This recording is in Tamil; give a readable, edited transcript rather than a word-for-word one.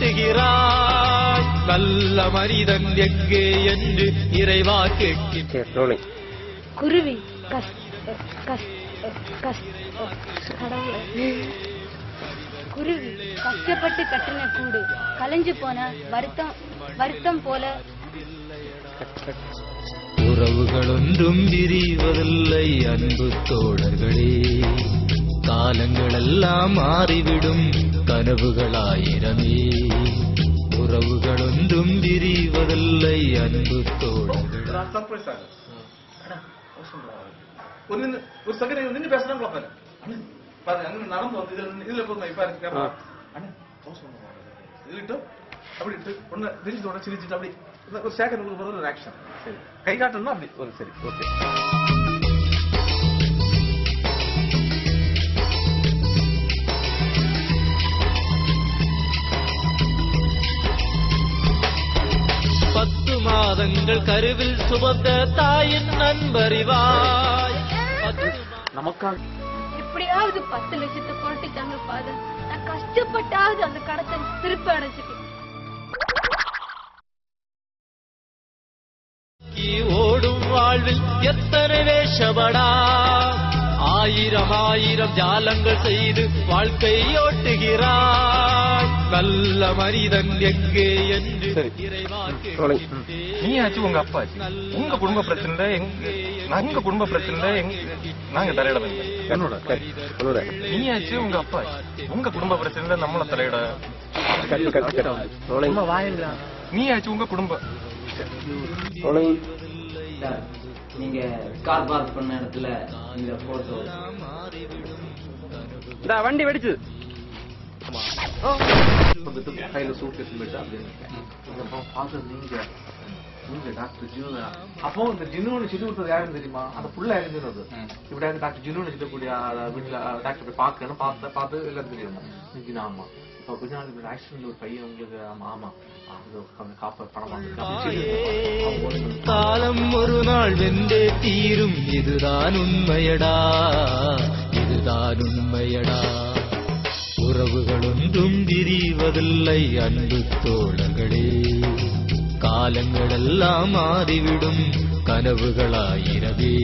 ஓட்டுகிறாய் நல்ல மனிதன் எங்கே என்று இறைவா கேட்கிறேன். குருவி குருவி கஷ்டப்பட்டு கட்டின கூடு கலைஞ்சு போன வருத்தம் போல. உறவுகள் ஒன்றும் விரிவதில்லை அன்பு தோழர்களே, காலங்கள் எல்லாம் மாறிவிடும் கனவுகளாயிரமே. உறவுகள் ஒன்றும் விரிவதில்லை அன்பு தோழர்களே. ஒரு செகண்ட் நின்று பேசுறாங்க நடந்து வந்து இதுல இதுட்டு அப்படி ஒன்னு தெரிஞ்சு சிரிச்சுட்டு அப்படி ஒரு செகண்ட் ஒரு ஆக்ஷன் கை காட்டணும் அப்படி ஒரு சரி ஓகே. பத்து மாதங்கள் கருவில் சுமந்த தாயின் நண்பறிவாய். நமக்காக எப்படியாவது 10 லட்சத்தை புரட்டிட்டாங்க ஃபாதர். நான் கஷ்டப்பட்டாவது அந்த கடத்தை திருப்பி அடைச்சிட்டேன். ஓடும் வாழ்வில் எத்தனை வேஷபடா, ஆயிரம் ஆயிரம் ஜாலங்கள் செய்து வாழ்க்கை ஓட்டுகிறாய் நல்ல மனிதன் எங்கே என்று இறைவா கேட்கிறேன். நீயாச்சு உங்க அப்பா உங்க குடும்ப பிரச்சனை எங்க குடும்ப பிரச்சனை நாங்க தலையிட என்னோட நீயாச்சு உங்க அப்பா உங்க குடும்ப பிரச்சனை நம்மள தலையிட நீயாச்சு உங்க குடும்பம். நீங்க கார் பார்க் பண்ண இடத்துல இந்த போட்டோ வண்டி வெடிச்சு கையில சூட்கேஸ் போயிட்டு அப்படின்னு நீங்க டாக்டர் ஜினு. அப்போ இந்த ஜினுன்னு சிட்டு கொடுத்தது யாருன்னு தெரியுமா? அந்த புள்ள யாருன்னு இப்படி டாக்டர் ஜினுன்னு சிட்டக்கூடிய வீட்டுல டாக்டர் போய் பாக்கணும் பார்த்து எல்லாம் தெரியும். ஜினா ஆமா இப்ப கொஞ்ச நாள் ஆக்சிடென்ட்ல ஒரு பையன் உங்களுக்கு ஆமா காலம் ஒரு நாள் வென்றே தீரும் இதுதான் உண்மையடா இதுதான் உண்மையடா. உறவுகள் ஒன்றும் விரிவதில்லை அன்பு தோழர்களே, காலங்கள் எல்லாம் மாறிவிடும் கனவுகளாயிரவே.